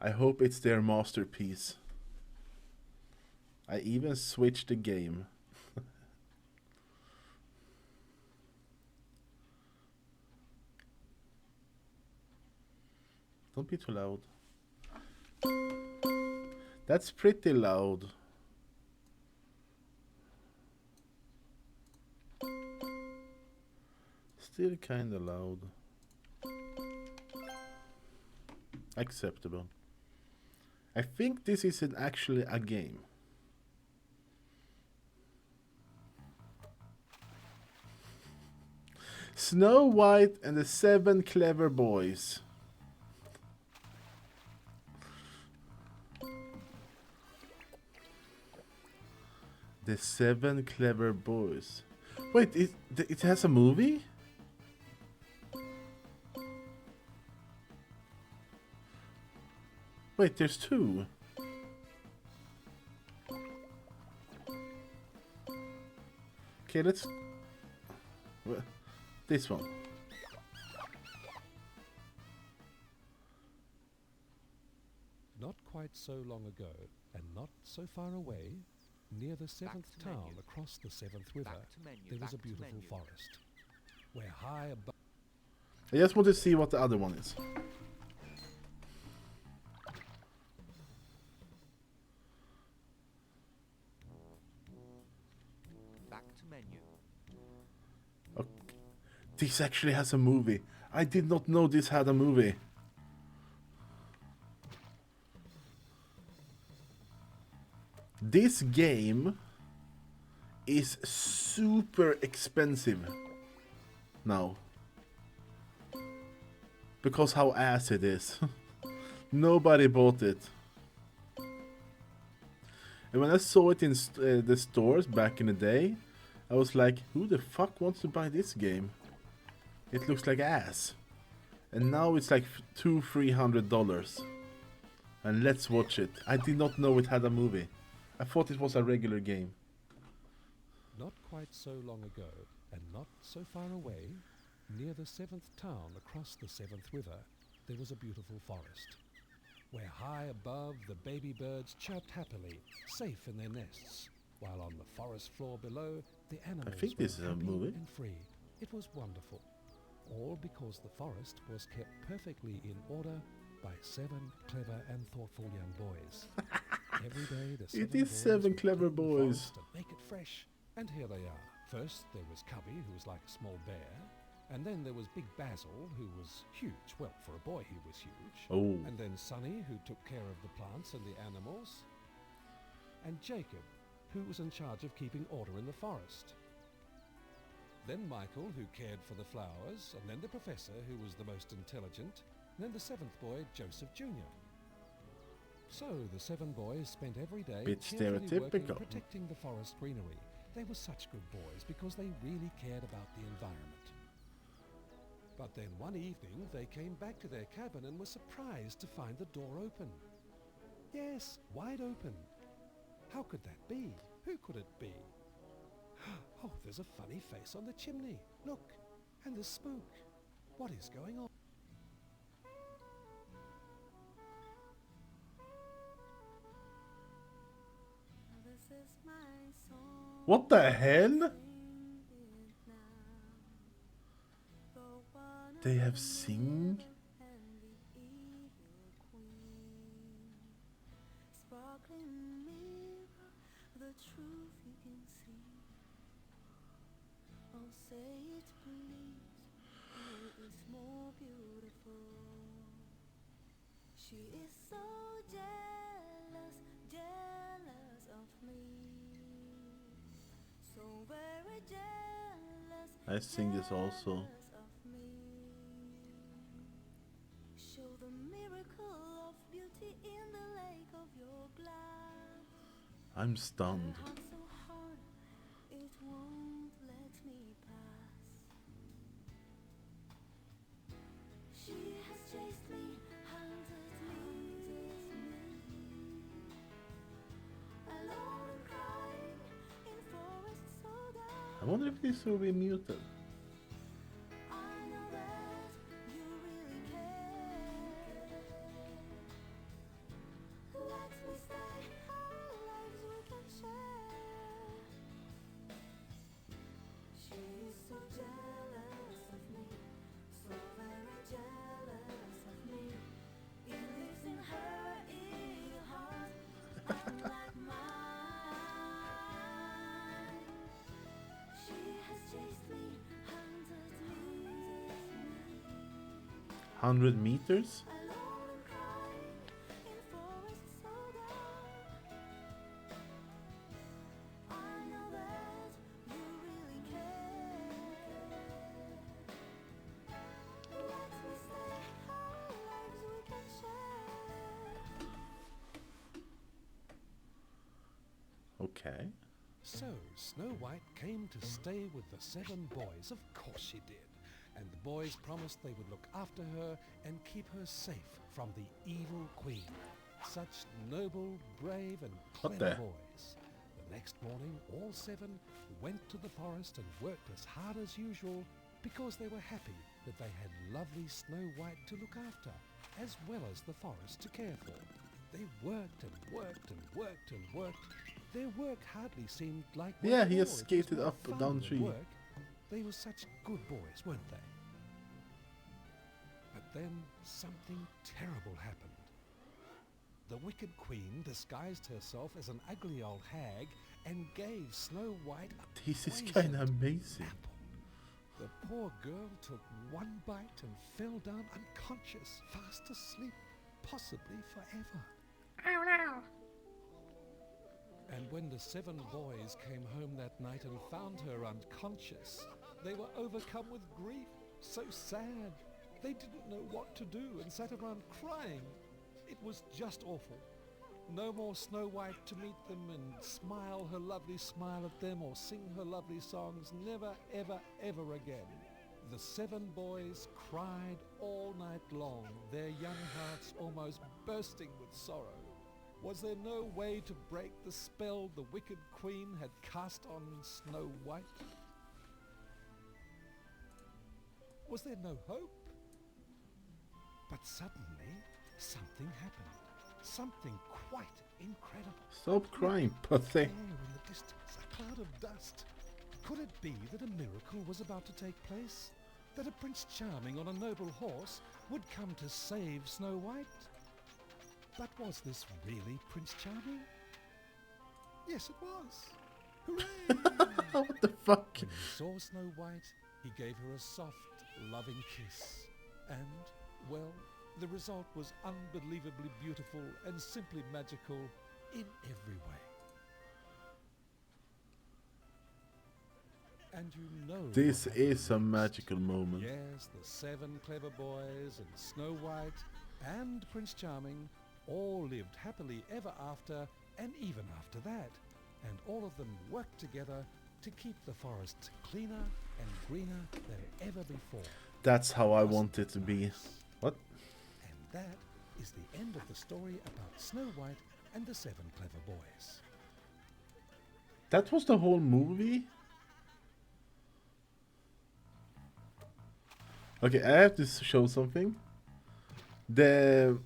I hope it's their masterpiece. I even switched the game. Don't be too loud. That's pretty loud. Still kinda loud. Acceptable. I think this is actually a game. Snow White and the Seven Clever Boys. The Seven Clever Boys. Wait, it has a movie? Wait, there's two. Okay, let's... This one. Not quite so long ago, and not so far away, near the seventh town across the seventh river, there was a beautiful forest, where high above... I just want to see what the other one is. Back to menu. Okay. This actually has a movie. I did not know this had a movie. This game is super expensive now. Because how ass it is. Nobody bought it. And when I saw it in the stores back in the day, I was like, who the fuck wants to buy this game? It looks like ass. And now it's like $200-300. And let's watch it. I did not know it had a movie. I thought it was a regular game. Not quite so long ago, and not so far away, near the seventh town across the seventh river, there was a beautiful forest, where high above the baby birds chirped happily, safe in their nests, while on the forest floor below, the animals think this is a were happy movie. and free. It was wonderful, all because the forest was kept perfectly in order by 7 clever and thoughtful young boys. Every day the It is boys 7 would clever clean the boys. forest and make it fresh, and here they are. First there was Cubby, who was like a small bear, and then there was Big Basil, who was huge. Well, for a boy he was huge. Oh. And then Sonny, who took care of the plants and the animals, and Jacob, who was in charge of keeping order in the forest. Then Michael, who cared for the flowers, and then the professor, who was the most intelligent, and then the 7th boy, Joseph Jr. So the 7 boys spent every day Bit cheerfully working stereotypical. and protecting the forest greenery. They were such good boys because they really cared about the environment. But then one evening they came back to their cabin and were surprised to find the door open. Yes, wide open. How could that be? Who could it be? Oh, there's a funny face on the chimney. Look, and the smoke. What is going on? What the hell? They have sing? She is so jealous, jealous of me. So very jealous. I sing this also. Jealous of me. Show the miracle of beauty in the lake of your glass. I'm stunned. Heart so hard, it won't let me pass. She has chased me, hunted me, alone and crying in forests so dark. I wonder if this will be muted. I know that you really care. 100 meters? Alone and crying in forests so dark. I know that you really care. Let me stay our lives we can share. Okay. So, Snow White came to stay with the 7 boys. Of course she did. And the boys promised they would look after her and keep her safe from the evil queen. Such noble, brave and What clever the- boys. The next morning, all 7 went to the forest and worked as hard as usual because they were happy that they had lovely Snow White to look after, as well as the forest to care for. They worked and worked and worked and worked. Their work hardly seemed like work Yeah, at he all. just It skated was more up and fun down than tree. work. They were such good boys, weren't they? But then something terrible happened. The wicked queen disguised herself as an ugly old hag and gave Snow White a This is poisoned kinda amazing. apple. The poor girl took one bite and fell down unconscious, fast asleep, possibly forever. And when the 7 boys came home that night and found her unconscious, they were overcome with grief, so sad. They didn't know what to do and sat around crying. It was just awful. No more Snow White to meet them and smile her lovely smile at them or sing her lovely songs. Never, ever, ever again. The 7 boys cried all night long, their young hearts almost bursting with sorrow. Was there no way to break the spell the wicked queen had cast on Snow White? Was there no hope? But suddenly, something happened. Something quite incredible. Stop crying, pussy. There in the distance, a cloud of dust. Could it be that a miracle was about to take place? That a Prince Charming on a noble horse would come to save Snow White? But was this really Prince Charming? Yes, it was. Hooray! What the fuck? When he saw Snow White, he gave her a soft, loving kiss. And, well, the result was unbelievably beautiful and simply magical in every way. And you know This what is a happened next. magical moment. Yes, the 7 clever boys and Snow White and Prince Charming all lived happily ever after, and even after that. And all of them worked together to keep the forest cleaner and greener than ever before. That's how I Wasn't want it to be. nice? What? And that is the end of the story about Snow White and the 7 clever boys. That was the whole movie? Okay, I have to show something. The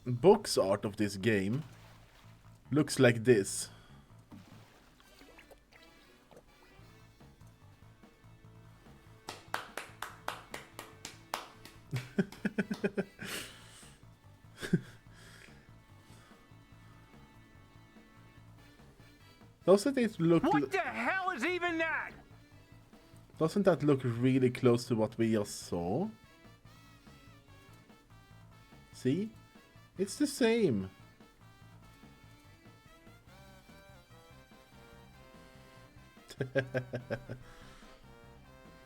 box art of this game looks like this. Doesn't it look? What the hell is even that? Doesn't that look really close to what we just saw? See? It's the same.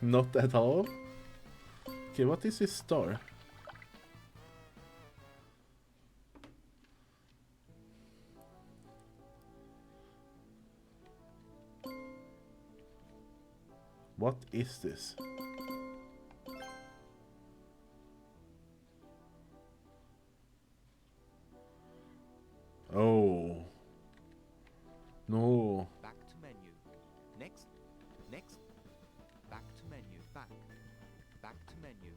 Not at all. Okay, what is this star? What is this? Oh. No. Back to menu. Next. Next. Back to menu. Back. Back to menu.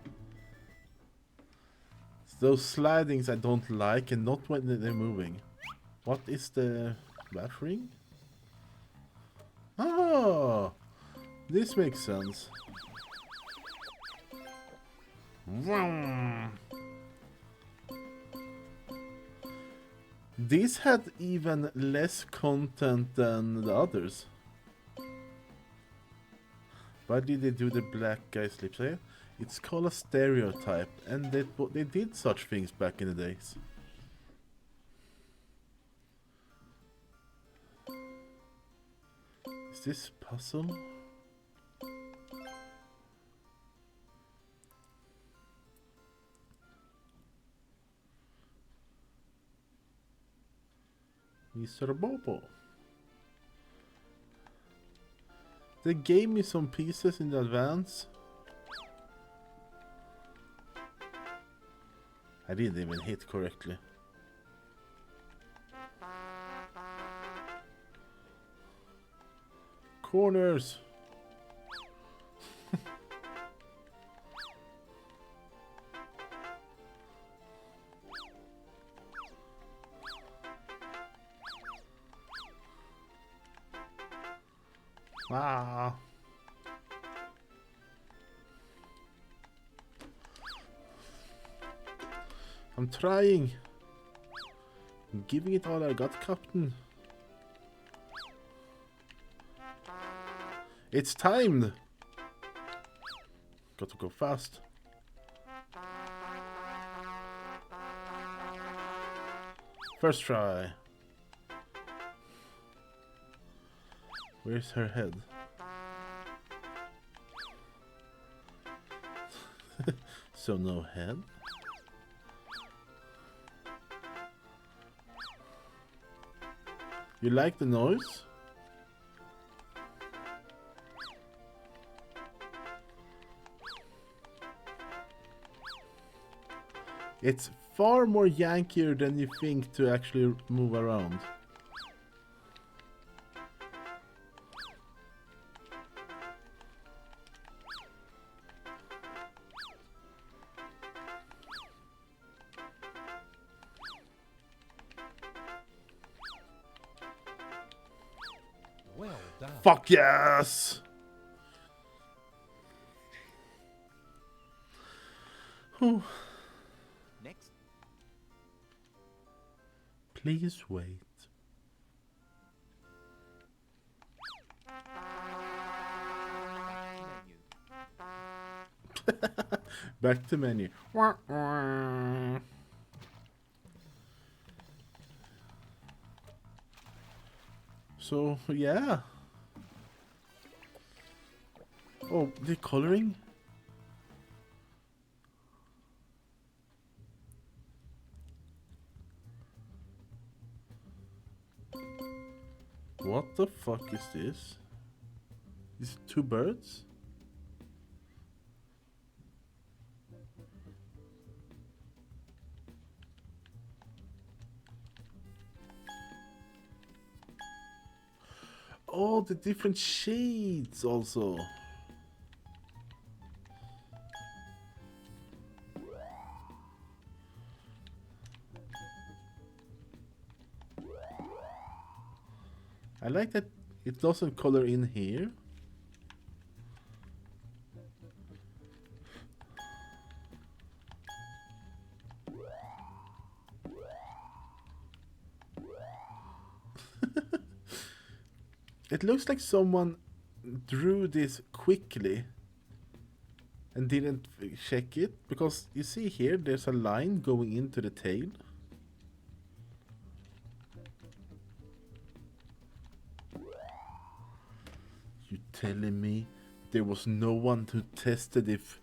Those slidings I don't like, and not when they're moving. What is the bathroom? Oh! This makes sense. Vroom. This had even less content than the others. Why did they do the black guy slips here? It's called a stereotype, and they did such things back in the days. Is this puzzle? Mr. Bobo. They gave me some pieces in advance. I didn't even hit correctly. Corners. Ah. I'm trying. I'm giving it all I got, Captain. It's timed. Got to go fast. First try. Where's her head? So no head? You like the noise? It's far more yankier than you think to actually move around. Well done. Fuck yes! Whew. Next. Please wait. Back to menu. Wah, wah. So, yeah. Oh, the coloring? What the fuck is this? Is it two birds? Oh, the different shades also. I like that it doesn't color in here. It looks like someone drew this quickly and didn't check it, because you see here there's a line going into the tail. You telling me there was no one who tested if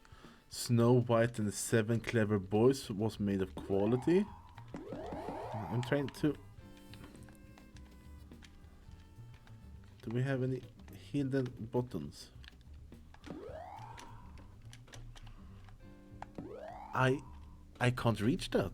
Snow White and the Seven Clever Boys was made of quality? I'm trying to... Do we have any hidden buttons? I can't reach that.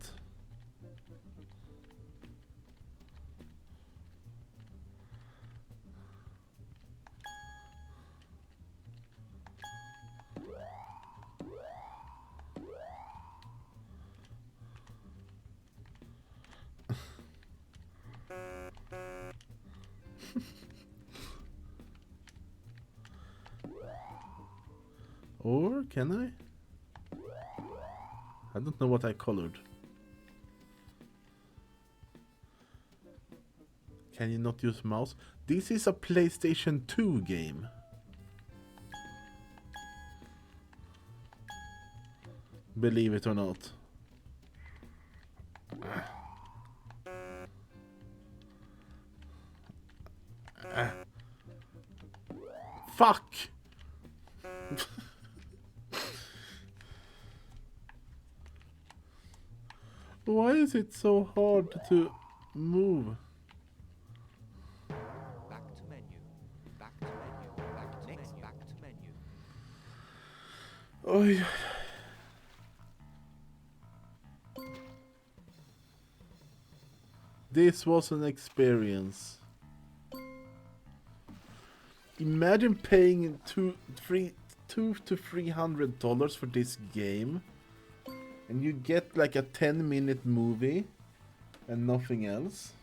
Or can I? I don't know what I colored. Can you not use mouse? This is a PlayStation 2 game. Believe it or not. Fuck! Why is it so hard to move? Back to menu. Back to menu. Back to next. Menu. Back to menu. Oj. This was an experience. Imagine paying $200 to $300 for this game, and you get like a 10-minute movie and nothing else.